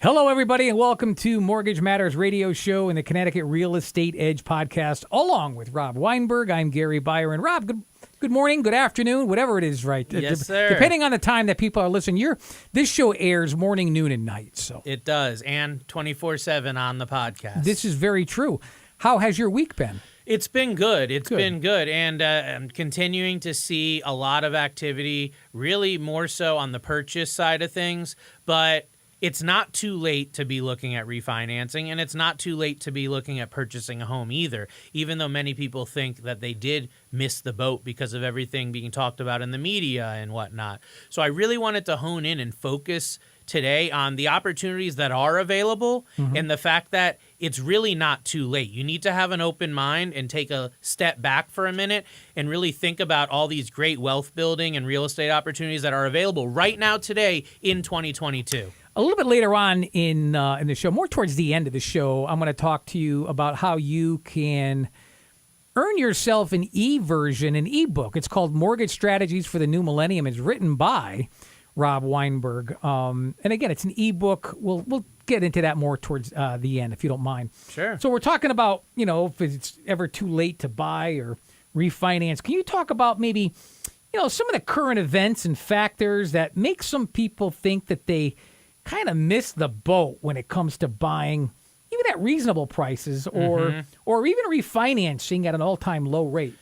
Hello, everybody, and welcome to Mortgage Matters Radio Show and the Connecticut Real Estate Edge podcast, along with Rob Weinberg. I'm Gary Byron. Rob, good morning, good afternoon, whatever it is, right? Yes, sir. Depending on the time that people are listening, this show airs morning, noon, and night. So it does, and 24/7 on the podcast. This is very true. How has your week been? It's been good. It's been good, and I'm continuing to see a lot of activity, really more so on the purchase side of things, but it's not too late to be looking at refinancing, and it's not too late to be looking at purchasing a home either, even though many people think that they did miss the boat because of everything being talked about in the media and whatnot. So I really wanted to hone in and focus today on the opportunities that are available and the fact that it's really not too late. You need to have an open mind and take a step back for a minute and really think about all these great wealth building and real estate opportunities that are available right now today in 2022. A little bit later on in the show, more towards the end of the show, I'm going to talk to you about how you can earn yourself an e-version, an e-book. It's called Mortgage Strategies for the New Millennium. It's written by Rob Weinberg. And again, it's an e-book. We'll get into that more towards the end, if you don't mind. Sure. So we're talking about, if it's ever too late to buy or refinance. Can you talk about maybe, some of the current events and factors that make some people think that they kind of miss the boat when it comes to buying, even at reasonable prices or even refinancing at an all-time low rate?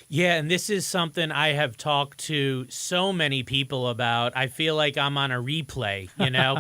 Yeah, and this is something I have talked to so many people about. I feel like I'm on a replay,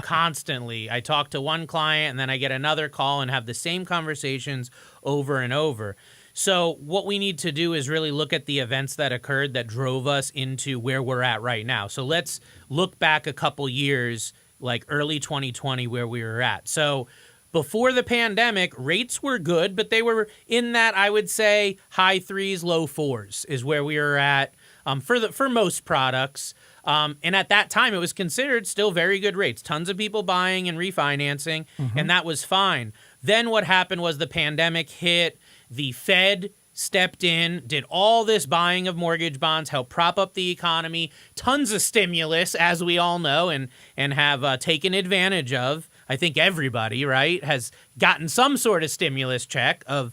constantly. I talk to one client and then I get another call and have the same conversations over and over. So what we need to do is really look at the events that occurred that drove us into where we're at right now. So let's look back a couple years, like early 2020, where we were at. So before the pandemic, rates were good, but they were in that, I would say, high threes, low fours is where we were at for most products. And at that time, it was considered still very good rates. Tons of people buying and refinancing, and that was fine. Then what happened was the pandemic hit. The Fed stepped in, did all this buying of mortgage bonds, helped prop up the economy, tons of stimulus, as we all know, and have taken advantage of. I think everybody, right, has gotten some sort of stimulus check of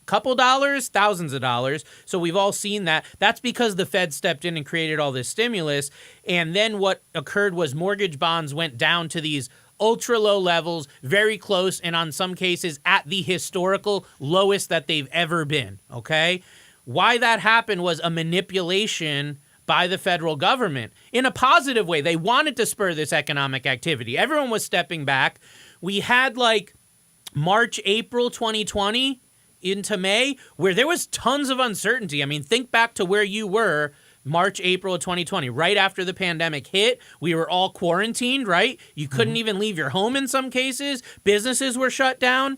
a couple dollars, thousands of dollars. So we've all seen that. That's because the Fed stepped in and created all this stimulus. And then what occurred was mortgage bonds went down to these ultra low levels, very close, and on some cases at the historical lowest that they've ever been, okay? Why that happened was a manipulation by the federal government in a positive way. They wanted to spur this economic activity. Everyone was stepping back. We had like March, April 2020 into May where there was tons of uncertainty. I mean, think back to where you were March, April of 2020, right after the pandemic hit. We were all quarantined, right? You couldn't even leave your home in some cases. Businesses were shut down.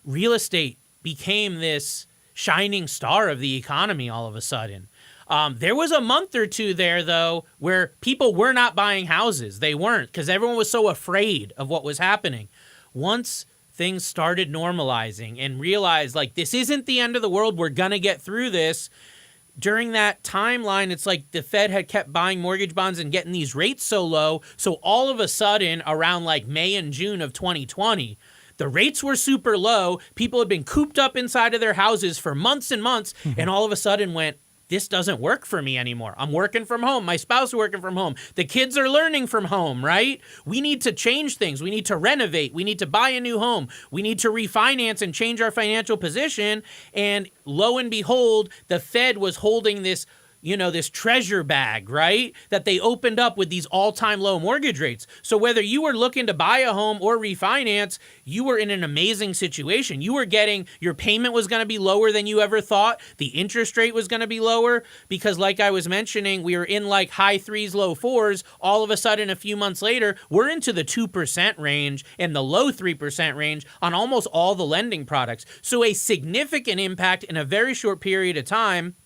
Real estate became this shining star of the economy all of a sudden. There was a month or two there, though, where people were not buying houses. They weren't because everyone was so afraid of what was happening. Once things started normalizing and realized, like, this isn't the end of the world. We're going to get through this. During that timeline, it's like the Fed had kept buying mortgage bonds and getting these rates so low. So all of a sudden, around like May and June of 2020, the rates were super low. People had been cooped up inside of their houses for months and months, and all of a sudden went, this doesn't work for me anymore. I'm working from home. My spouse is working from home. The kids are learning from home, right? We need to change things. We need to renovate. We need to buy a new home. We need to refinance and change our financial position. And lo and behold, the Fed was holding this this treasure bag, right? That they opened up with these all-time low mortgage rates. So whether you were looking to buy a home or refinance, you were in an amazing situation. You were getting, your payment was going to be lower than you ever thought. The interest rate was going to be lower because, like I was mentioning, we were in like high threes, low fours. All of a sudden, a few months later, we're into the 2% range and the low 3% range on almost all the lending products. So a significant impact in a very short period of time.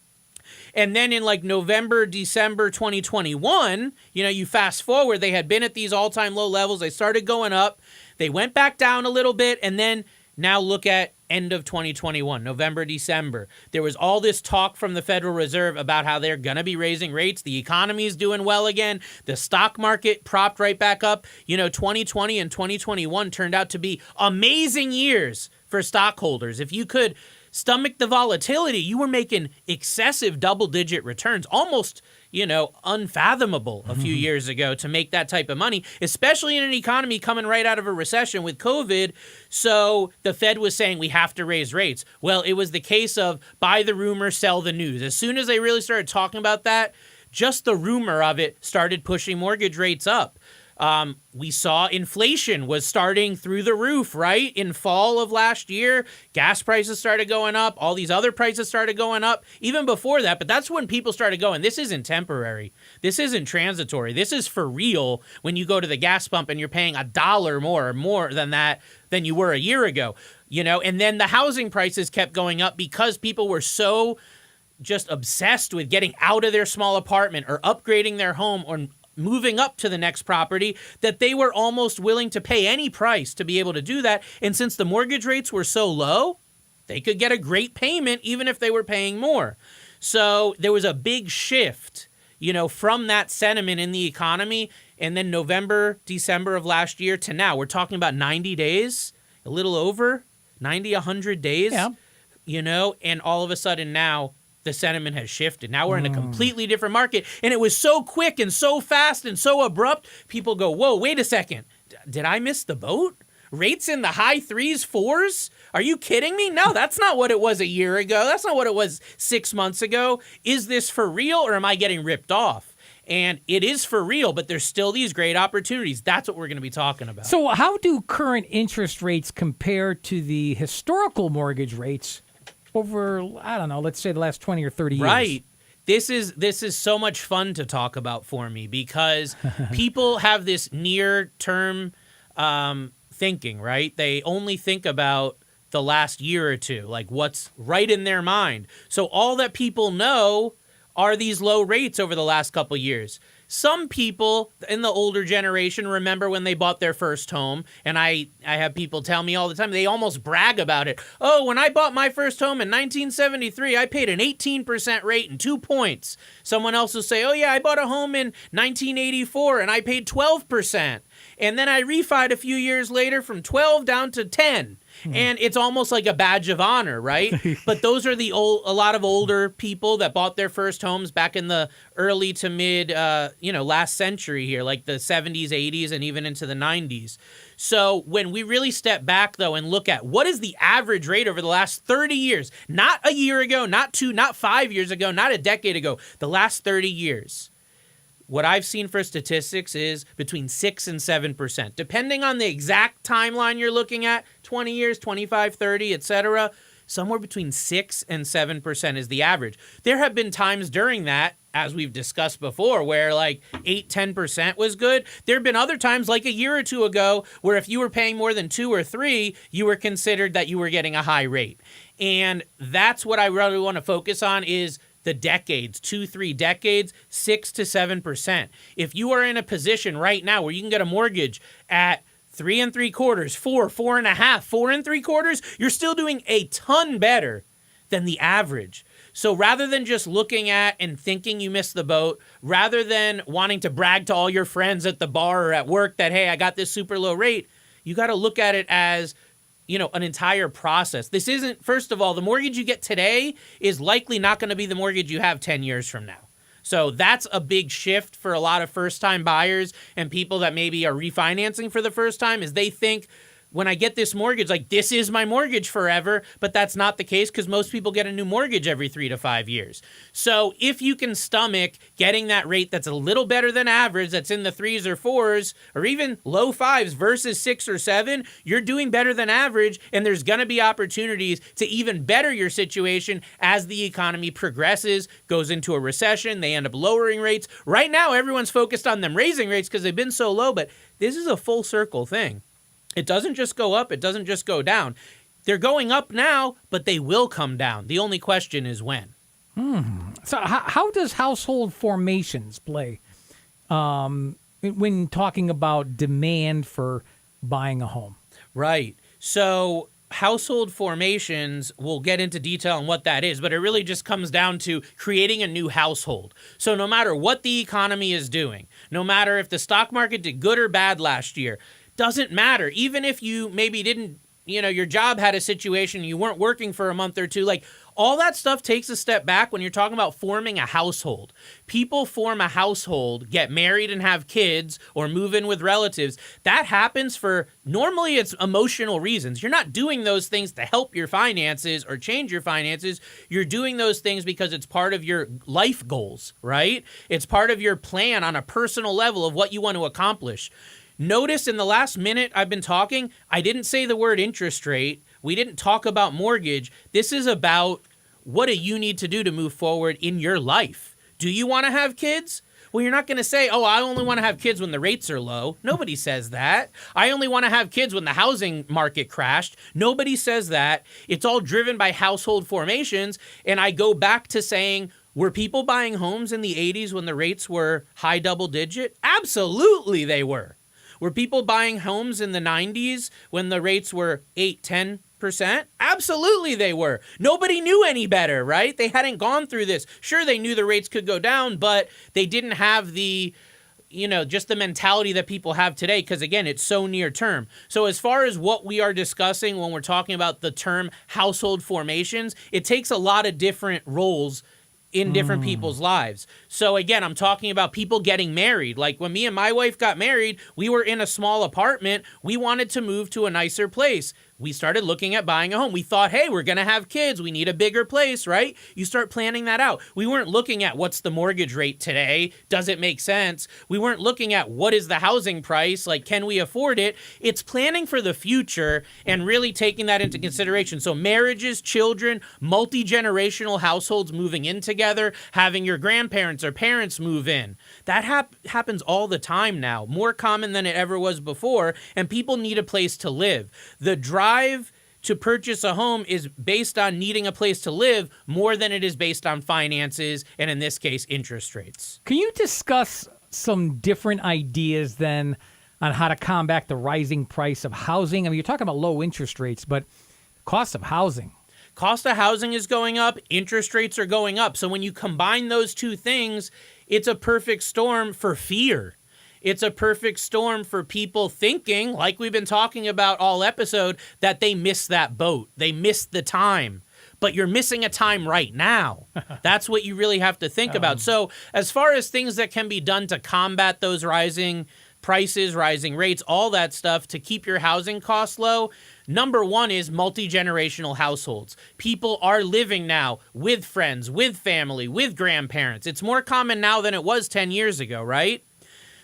And then in like November, December 2021, you fast forward, they had been at these all-time low levels. They started going up. They went back down a little bit. And then Now look at end of 2021, November, December. There was all this talk from the Federal Reserve about how they're going to be raising rates. The economy is doing well again. The stock market propped right back up. 2020 and 2021 turned out to be amazing years for stockholders. If you could stomach the volatility, you were making excessive double-digit returns, almost, unfathomable a few years ago to make that type of money, especially in an economy coming right out of a recession with COVID. So the Fed was saying we have to raise rates. Well, it was the case of buy the rumor, sell the news. As soon as they really started talking about that, just the rumor of it started pushing mortgage rates up. We saw inflation was starting through the roof, right? In fall of last year, gas prices started going up. All these other prices started going up even before that. But that's when people started going, this isn't temporary. This isn't transitory. This is for real when you go to the gas pump and you're paying $1 more than that than you were a year ago, and then the housing prices kept going up because people were so just obsessed with getting out of their small apartment or upgrading their home or moving up to the next property that they were almost willing to pay any price to be able to do that. And since the mortgage rates were so low, they could get a great payment even if they were paying more. So there was a big shift, from that sentiment in the economy. And then November, December of last year to now, we're talking about 90 days, a little over 90, 100 days, and all of a sudden now the sentiment has shifted. Now we're in a completely different market. And it was so quick and so fast and so abrupt. People go, whoa, wait a second. Did I miss the boat? Rates in the high 3s, 4s? Are you kidding me? No, that's not what it was a year ago. That's not what it was 6 months ago. Is this for real or am I getting ripped off? And it is for real, but there's still these great opportunities. That's what we're going to be talking about. So how do current interest rates compare to the historical mortgage rates over, I don't know, let's say the last 20 or 30 years? Right. This is so much fun to talk about for me because people have this near-term thinking, right? They only think about the last year or two, like what's right in their mind. So all that people know are these low rates over the last couple years. Some people in the older generation remember when they bought their first home, and I have people tell me all the time, they almost brag about it. Oh, when I bought my first home in 1973, I paid an 18% rate and 2 points. Someone else will say, oh yeah, I bought a home in 1984 and I paid 12%. And then I refied a few years later from 12 down to 10. And it's almost like a badge of honor, right? But those are a lot of older people that bought their first homes back in the early to mid, last century here, like the 70s, 80s, and even into the 90s. So when we really step back, though, and look at what is the average rate over the last 30 years, not a year ago, not 2, not 5 years ago, not a decade ago, the last 30 years. What I've seen for statistics is between 6 and 7%, depending on the exact timeline you're looking at, 20 years, 25, 30, etc. Somewhere between 6 and 7% is the average. There have been times during that, as we've discussed before, where like 8, 10% was good. There have been other times, like a year or two ago, where if you were paying more than 2 or 3, you were considered that you were getting a high rate. And that's what I really want to focus on is the decades, 2, 3 decades, 6 to 7%. If you are in a position right now where you can get a mortgage at 3 3/4, 4, 4.5, 4 3/4, you're still doing a ton better than the average. So rather than just looking at and thinking you missed the boat, rather than wanting to brag to all your friends at the bar or at work that, hey, I got this super low rate, you got to look at it as an entire process. This isn't, first of all, the mortgage you get today is likely not going to be the mortgage you have 10 years from now. So that's a big shift for a lot of first-time buyers and people that maybe are refinancing for the first time is they think, when I get this mortgage, like this is my mortgage forever, but that's not the case because most people get a new mortgage every 3 to 5 years. So if you can stomach getting that rate that's a little better than average, that's in the 3s or 4s, or even low 5s versus 6 or 7, you're doing better than average, and there's going to be opportunities to even better your situation as the economy progresses, goes into a recession, they end up lowering rates. Right now, everyone's focused on them raising rates because they've been so low, but this is a full circle thing. It doesn't just go up. It doesn't just go down. They're going up now, but they will come down. The only question is when. So how does household formations play when talking about demand for buying a home? Right. So household formations, we'll get into detail on what that is, but it really just comes down to creating a new household. So no matter what the economy is doing, no matter if the stock market did good or bad last year, doesn't matter. Even if you maybe didn't, your job had a situation, you weren't working for a month or two, like all that stuff takes a step back when you're talking about forming a household. People form a household, get married and have kids, or move in with relatives. That happens for, normally it's emotional reasons. You're not doing those things to help your finances or change your finances. You're doing those things because it's part of your life goals, right? It's part of your plan on a personal level of what you want to accomplish. Notice in the last minute I've been talking, I didn't say the word interest rate. We didn't talk about mortgage. This is about what do you need to do to move forward in your life. Do you want to have kids? Well, you're not going to say, oh, I only want to have kids when the rates are low. Nobody says that. I only want to have kids when the housing market crashed. Nobody says that. It's all driven by household formations. And I go back to saying, were people buying homes in the 80s when the rates were high double digit? Absolutely they were. Were people buying homes in the 90s when the rates were 8, 10%? Absolutely they were. Nobody knew any better, right? They hadn't gone through this. Sure, they knew the rates could go down, but they didn't have the, just the mentality that people have today because, again, it's so near term. So as far as what we are discussing when we're talking about the term household formations, it takes a lot of different roles in different people's lives. So again, I'm talking about people getting married. Like when me and my wife got married, we were in a small apartment. We wanted to move to a nicer place. We started looking at buying a home. We thought, hey, we're going to have kids. We need a bigger place, right? You start planning that out. We weren't looking at what's the mortgage rate today. Does it make sense? We weren't looking at what is the housing price? Like, can we afford it? It's planning for the future and really taking that into consideration. So marriages, children, multi-generational households moving in together, having your grandparents or parents move in. That happens all the time now, more common than it ever was before, and people need a place to live. The drive to purchase a home is based on needing a place to live more than it is based on finances and, in this case, interest rates. Can you discuss some different ideas then on how to combat the rising price of housing? I mean, you're talking about low interest rates, but cost of housing. Cost of housing is going up. Interest rates are going up. So when you combine those two things, it's a perfect storm for fear. It's a perfect storm for people thinking, like we've been talking about all episode, that they missed that boat. They missed the time. But you're missing a time right now. That's what you really have to think about. So as far as things that can be done to combat those rising prices, rising rates, all that stuff to keep your housing costs low, number one is multi-generational households. People are living now with friends, with family, with grandparents. It's more common now than it was 10 years ago, right?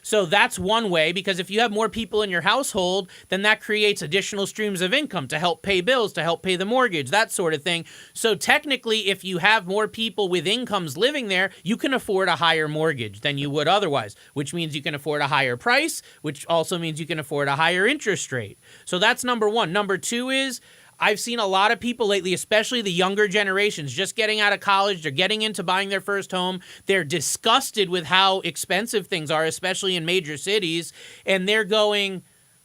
So that's one way, because if you have more people in your household, then that creates additional streams of income to help pay bills, to help pay the mortgage, that sort of thing. So technically, if you have more people with incomes living there, you can afford a higher mortgage than you would otherwise, which means you can afford a higher price, which also means you can afford a higher interest rate. So that's number one. Number two is, I've seen a lot of people lately, especially the younger generations, just getting out of college. They're getting into buying their first home. They're disgusted with how expensive things are, especially in major cities. And they're going,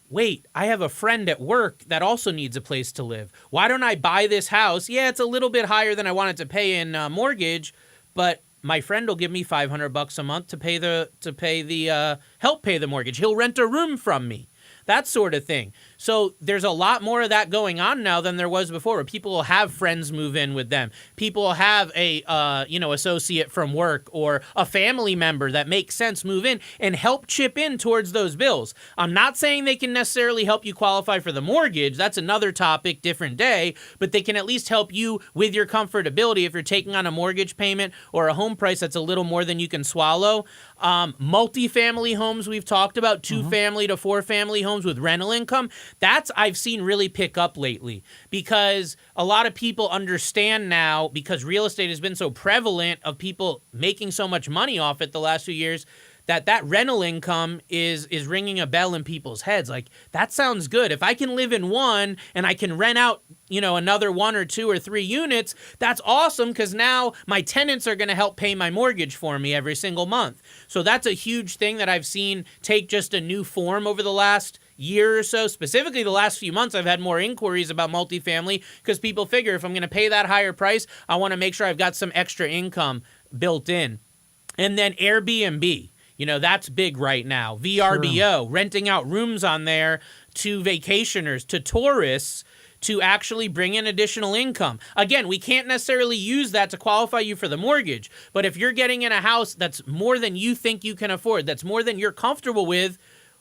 wait, I have a friend at work that also needs a place to live. Why don't I buy this house? Yeah, it's a little bit higher than I wanted to pay in mortgage, but my friend will give me $500 a month to help pay the mortgage. He'll rent a room from me. That sort of thing. So there's a lot more of that going on now than there was before, where people will have friends move in with them. People will have a associate from work or a family member that makes sense move in and help chip in towards those bills. I'm not saying they can necessarily help you qualify for the mortgage. That's another topic, different day. But they can at least help you with your comfortability if you're taking on a mortgage payment or a home price that's a little more than you can swallow. Multi-family homes we've talked about, 2-family to 4-family homes with rental income. That's I've seen really pick up lately, because a lot of people understand now, because real estate has been so prevalent of people making so much money off it the last few years, that rental income is ringing a bell in people's heads. Like, that sounds good. If I can live in one and I can rent out, another 1 or 2 or 3 units, that's awesome, because now my tenants are going to help pay my mortgage for me every single month. So that's a huge thing that I've seen take just a new form over the last year or so. Specifically the last few months, I've had more inquiries about multifamily because people figure if I'm going to pay that higher price, I want to make sure I've got some extra income built in. And then Airbnb. That's big right now. VRBO, renting out rooms on there to vacationers, to tourists, to actually bring in additional income. Again, we can't necessarily use that to qualify you for the mortgage, but if you're getting in a house that's more than you think you can afford, that's more than you're comfortable with,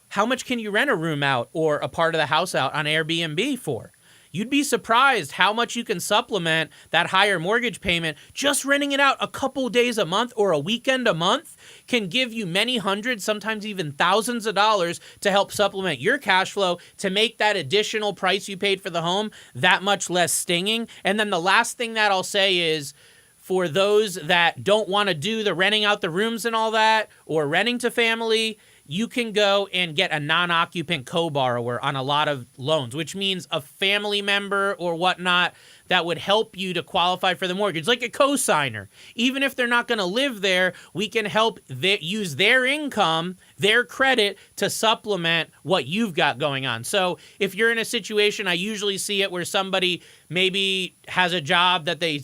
how much can you rent a room out or a part of the house out on Airbnb for? You'd be surprised how much you can supplement that higher mortgage payment. Just renting it out a couple days a month or a weekend a month can give you many hundreds, sometimes even thousands of dollars to help supplement your cash flow to make that additional price you paid for the home that much less stinging. And then the last thing that I'll say is, for those that don't want to do the renting out the rooms and all that, or renting to family, you can go and get a non-occupant co-borrower on a lot of loans, which means a family member or whatnot that would help you to qualify for the mortgage, like a co-signer. Even if they're not going to live there, we can help use their income, their credit, to supplement what you've got going on. So if you're in a situation, I usually see it where somebody maybe has a job that they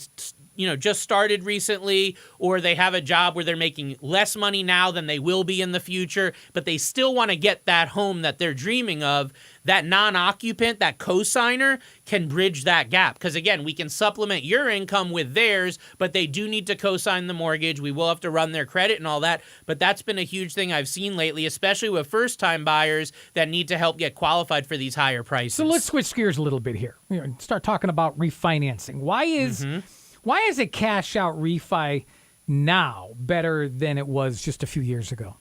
just started recently, or they have a job where they're making less money now than they will be in the future, but they still want to get that home that they're dreaming of. That non-occupant, that co-signer, can bridge that gap. Because again, we can supplement your income with theirs, but they do need to co-sign the mortgage. We will have to run their credit and all that. But that's been a huge thing I've seen lately, especially with first-time buyers that need to help get qualified for these higher prices. So let's switch gears a little bit here. Start talking about refinancing. Why is a cash out refi now better than it was just a few years ago?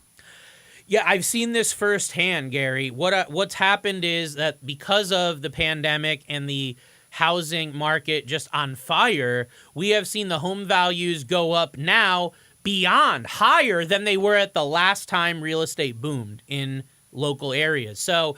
Yeah, I've seen this firsthand, Gary. What's happened is that because of the pandemic and the housing market just on fire, we have seen the home values go up now beyond higher than they were at the last time real estate boomed in local areas. So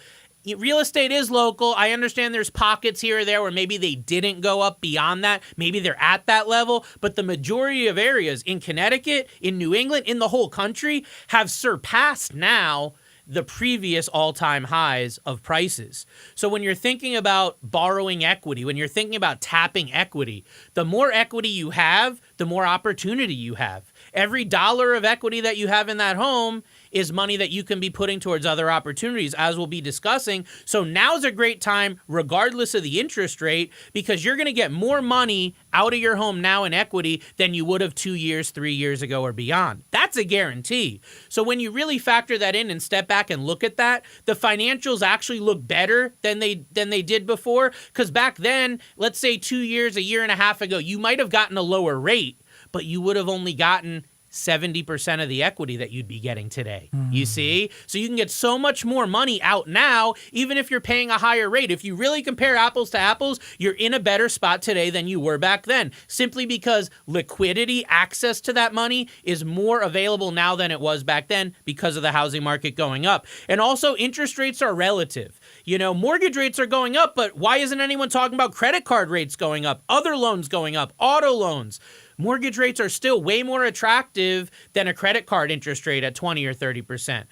real estate is local. I understand there's pockets here or there where maybe they didn't go up beyond that. Maybe they're at that level. But the majority of areas in Connecticut, in New England, in the whole country have surpassed now the previous all-time highs of prices. So when you're thinking about borrowing equity, when you're thinking about tapping equity, the more equity you have, the more opportunity you have. Every dollar of equity that you have in that home is money that you can be putting towards other opportunities, as we'll be discussing. So now's a great time, regardless of the interest rate, because you're going to get more money out of your home now in equity than you would have 2 years, 3 years ago or beyond. That's a guarantee. So when you really factor that in and step back and look at that, the financials actually look better than they did before. Because back then, let's say 2 years, a year and a half ago, you might have gotten a lower rate, but you would have only gotten 70% of the equity that you'd be getting today. You see? So you can get so much more money out now, even if you're paying a higher rate. If you really compare apples to apples, you're in a better spot today than you were back then, simply because liquidity, access to that money is more available now than it was back then because of the housing market going up. And also, interest rates are relative. Mortgage rates are going up, but why isn't anyone talking about credit card rates going up, other loans going up, auto loans? Mortgage rates are still way more attractive than a credit card interest rate at 20 or 30%.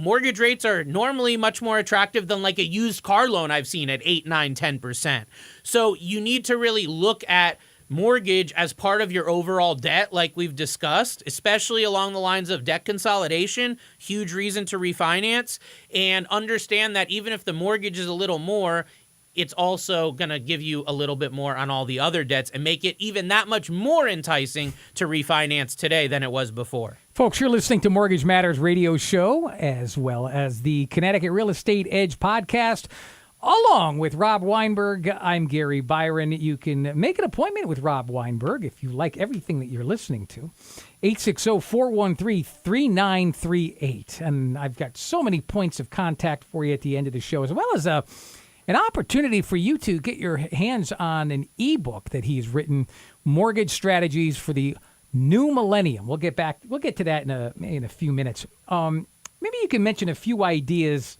Mortgage rates are normally much more attractive than like a used car loan I've seen at 8, 9, 10%. So you need to really look at mortgage as part of your overall debt, like we've discussed, especially along the lines of debt consolidation, huge reason to refinance, and understand that even if the mortgage is a little more, it's also going to give you a little bit more on all the other debts and make it even that much more enticing to refinance today than it was before. Folks, you're listening to Mortgage Matters radio show, as well as the Connecticut Real Estate Edge podcast, along with Rob Weinberg. I'm Gary Byron. You can make an appointment with Rob Weinberg if you like everything that you're listening to. 860-413-3938. And I've got so many points of contact for you at the end of the show, as well as an opportunity for you to get your hands on an ebook that he's written, Mortgage Strategies for the new millennium. We'll get to that in a few minutes. Maybe you can mention a few ideas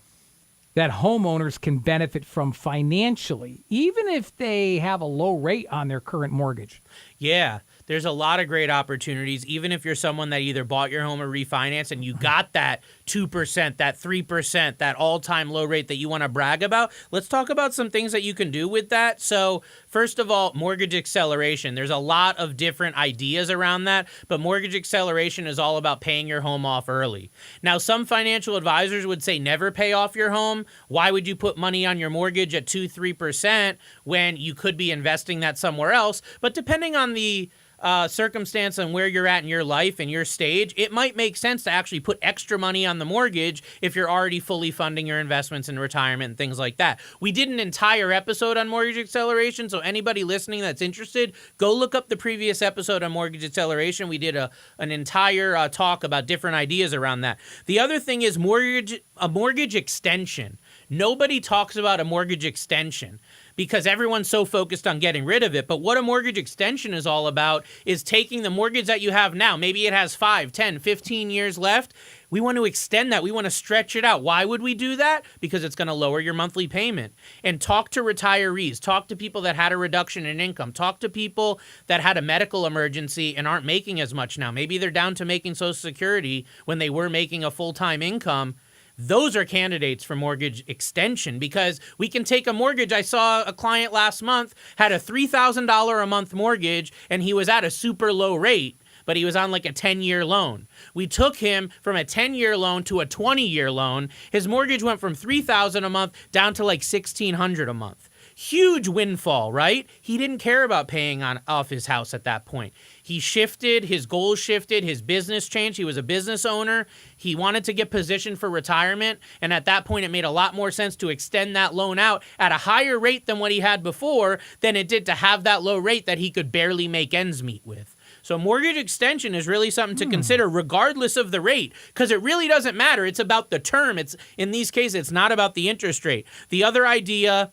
that homeowners can benefit from financially, even if they have a low rate on their current mortgage. Yeah, there's a lot of great opportunities, even if you're someone that either bought your home or refinanced and you got that 2%, that 3%, that all-time low rate that you want to brag about. Let's talk about some things that you can do with that. So first of all, mortgage acceleration. There's a lot of different ideas around that, but mortgage acceleration is all about paying your home off early. Now, some financial advisors would say never pay off your home. Why would you put money on your mortgage at 2-3% when you could be investing that somewhere else? But depending on the circumstance and where you're at in your life and your stage, it might make sense to actually put extra money on the mortgage if you're already fully funding your investments in retirement and things like that. We did an entire episode on mortgage acceleration, so anybody listening that's interested, go look up the previous episode on mortgage acceleration. We did an entire talk about different ideas around that. The other thing is a mortgage extension. Nobody talks about a mortgage extension because everyone's so focused on getting rid of it. But what a mortgage extension is all about is taking the mortgage that you have now. Maybe it has 5, 10, 15 years left. We want to extend that. We want to stretch it out. Why would we do that? Because it's going to lower your monthly payment. And talk to retirees. Talk to people that had a reduction in income. Talk to people that had a medical emergency and aren't making as much now. Maybe they're down to making Social Security when they were making a full-time income. Those are candidates for mortgage extension because we can take a mortgage. I saw a client last month had a $3,000 a month mortgage and he was at a super low rate, but he was on like a 10-year loan. We took him from a 10-year loan to a 20-year loan. His mortgage went from $3,000 a month down to like $1,600 a month. Huge windfall, right? He didn't care about paying off his house at that point. He shifted, his goals shifted, his business changed. He was a business owner. He wanted to get positioned for retirement. And at that point, it made a lot more sense to extend that loan out at a higher rate than what he had before than it did to have that low rate that he could barely make ends meet with. So mortgage extension is really something to consider regardless of the rate because it really doesn't matter. It's about the term. In these cases, it's not about the interest rate. The other idea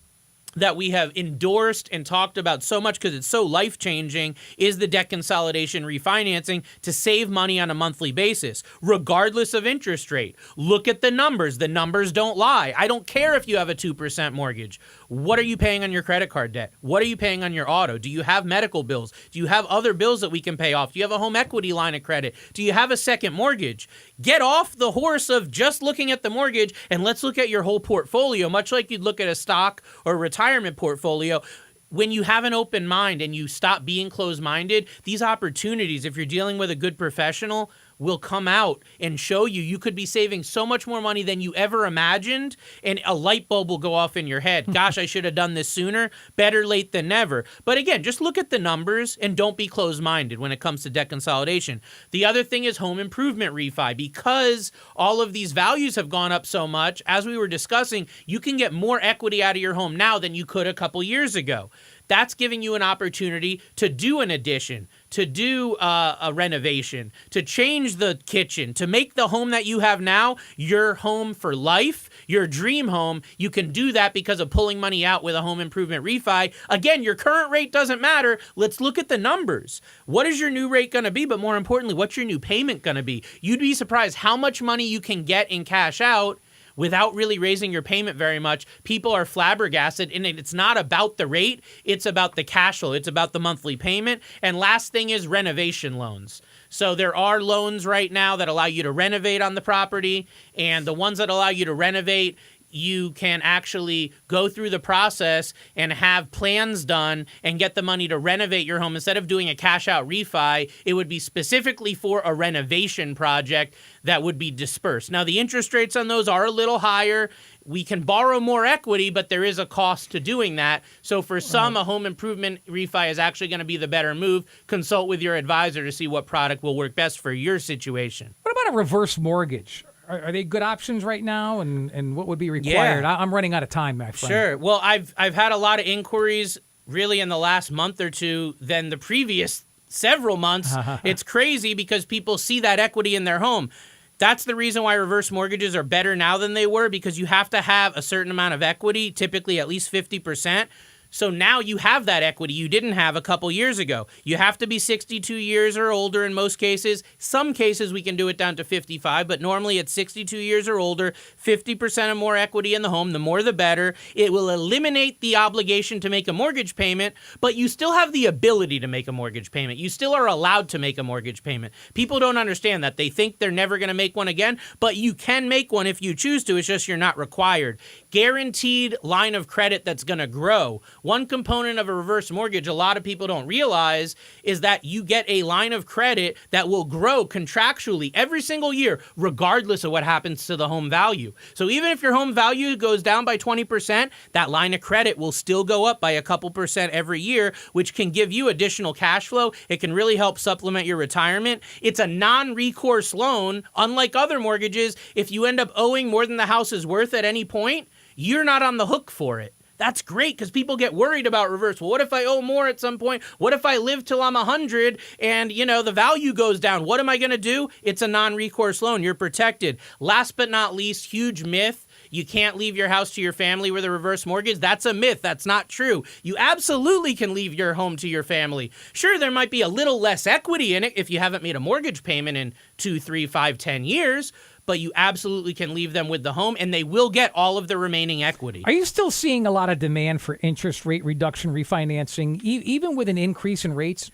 that we have endorsed and talked about so much because it's so life-changing is the debt consolidation refinancing to save money on a monthly basis, regardless of interest rate. Look at the numbers. The numbers don't lie. I don't care if you have a 2% mortgage. What are you paying on your credit card debt? What are you paying on your auto? Do you have medical bills? Do you have other bills that we can pay off? Do you have a home equity line of credit? Do you have a second mortgage? Get off the horse of just looking at the mortgage and let's look at your whole portfolio, much like you'd look at a stock or retirement portfolio. When you have an open mind and you stop being closed-minded, these opportunities, if you're dealing with a good professional, will come out and show you could be saving so much more money than you ever imagined, and a light bulb will go off in your head. Gosh, I should have done this sooner. Better late than never. But again, just look at the numbers and don't be closed-minded when it comes to debt consolidation. The other thing is home improvement refi. Because all of these values have gone up so much, as we were discussing, you can get more equity out of your home now than you could a couple years ago. That's giving you an opportunity to do an addition, to do a renovation, to change the kitchen, to make the home that you have now your home for life, your dream home. You can do that because of pulling money out with a home improvement refi. Again, your current rate doesn't matter. Let's look at the numbers. What is your new rate going to be? But more importantly, what's your new payment going to be? You'd be surprised how much money you can get in cash out without really raising your payment very much. People are flabbergasted, and it's not about the rate. It's about the cash flow. It's about the monthly payment. And last thing is renovation loans. So there are loans right now that allow you to renovate on the property, and the ones that allow you to renovate, you can actually go through the process and have plans done and get the money to renovate your home. Instead of doing a cash out refi, it would be specifically for a renovation project that would be dispersed. Now, the interest rates on those are a little higher. We can borrow more equity, but there is a cost to doing that. So for some, a home improvement refi is actually going to be the better move. Consult with your advisor to see what product will work best for your situation. What about a reverse mortgage? Are they good options right now, and what would be required? Yeah. I'm running out of time, my friend. Sure. Well, I've had a lot of inquiries really in the last month or two than the previous several months. It's crazy because people see that equity in their home. That's the reason why reverse mortgages are better now than they were, because you have to have a certain amount of equity, typically at least 50%. So now you have that equity you didn't have a couple years ago. You have to be 62 years or older in most cases. Some cases we can do it down to 55, but normally it's 62 years or older, 50% or more equity in the home, the more the better. It will eliminate the obligation to make a mortgage payment, but you still have the ability to make a mortgage payment. You still are allowed to make a mortgage payment. People don't understand that. They think they're never going to make one again, but you can make one if you choose to. It's just you're not required. Guaranteed line of credit that's going to grow. One component of a reverse mortgage a lot of people don't realize is that you get a line of credit that will grow contractually every single year, regardless of what happens to the home value. So even if your home value goes down by 20%, that line of credit will still go up by a couple percent every year, which can give you additional cash flow. It can really help supplement your retirement. It's a non-recourse loan. Unlike other mortgages, if you end up owing more than the house is worth at any point, you're not on the hook for it. That's great because people get worried about reverse. Well, what if I owe more at some point? What if I live till I'm 100 and, the value goes down? What am I going to do? It's a non-recourse loan. You're protected. Last but not least, huge myth. You can't leave your house to your family with a reverse mortgage. That's a myth. That's not true. You absolutely can leave your home to your family. Sure, there might be a little less equity in it if you haven't made a mortgage payment in 2, 3, 5, 10 years, but you absolutely can leave them with the home, and they will get all of the remaining equity. Are you still seeing a lot of demand for interest rate reduction refinancing, even with an increase in rates?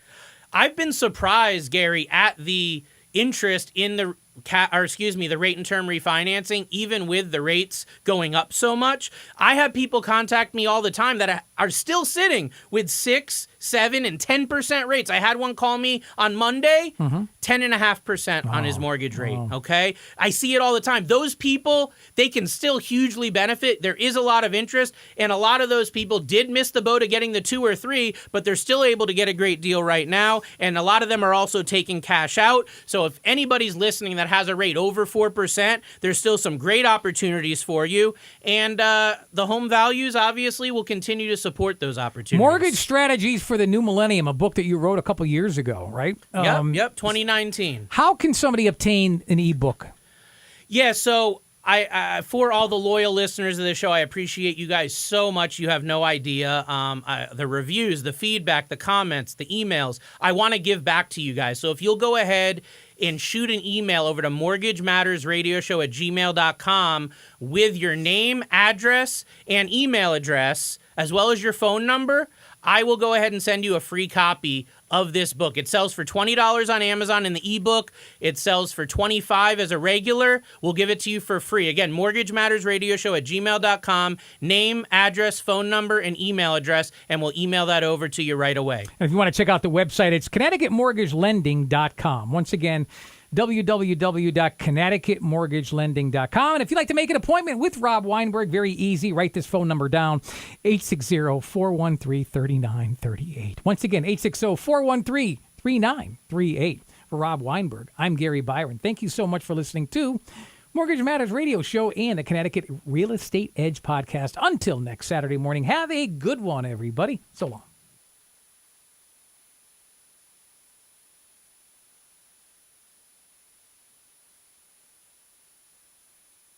I've been surprised, Gary, at the interest in the rate and term refinancing, even with the rates going up so much. I have people contact me all the time that are still sitting with 6, 7, and 10% rates. I had one call me on Monday, 10.5% on his mortgage rate. Okay. I see it all the time. Those people, they can still hugely benefit. There is a lot of interest, and a lot of those people did miss the boat of getting the 2 or 3, but they're still able to get a great deal right now. And a lot of them are also taking cash out. So if anybody's listening that has a rate over 4%, there's still some great opportunities for you. And the home values obviously will continue to support those opportunities. Mortgage Strategies for the New Millennium, a book that you wrote a couple years ago, right? Yep, 2019. How can somebody obtain an ebook? Yeah, so I for all the loyal listeners of the show, I appreciate you guys so much. You have no idea. The reviews, the feedback, the comments, the emails, I want to give back to you guys. So if you'll go ahead and shoot an email over to mortgagemattersradioshow@gmail.com with your name, address, and email address, as well as your phone number, I will go ahead and send you a free copy of this book. It sells for $20 on Amazon in the ebook. It sells for $25 as a regular. We'll give it to you for free. Again, mortgagemattersradioshow@gmail.com, name, address, phone number, and email address, and we'll email that over to you right away. And if you want to check out the website, it's ConnecticutMortgageLending.com. Once again, www.ConnecticutMortgageLending.com. And if you'd like to make an appointment with Rob Weinberg, very easy. Write this phone number down, 860-413-3938. Once again, 860-413-3938. For Rob Weinberg, I'm Gary Byron. Thank you so much for listening to Mortgage Matters Radio Show and the Connecticut Real Estate Edge podcast. Until next Saturday morning, have a good one, everybody. So long.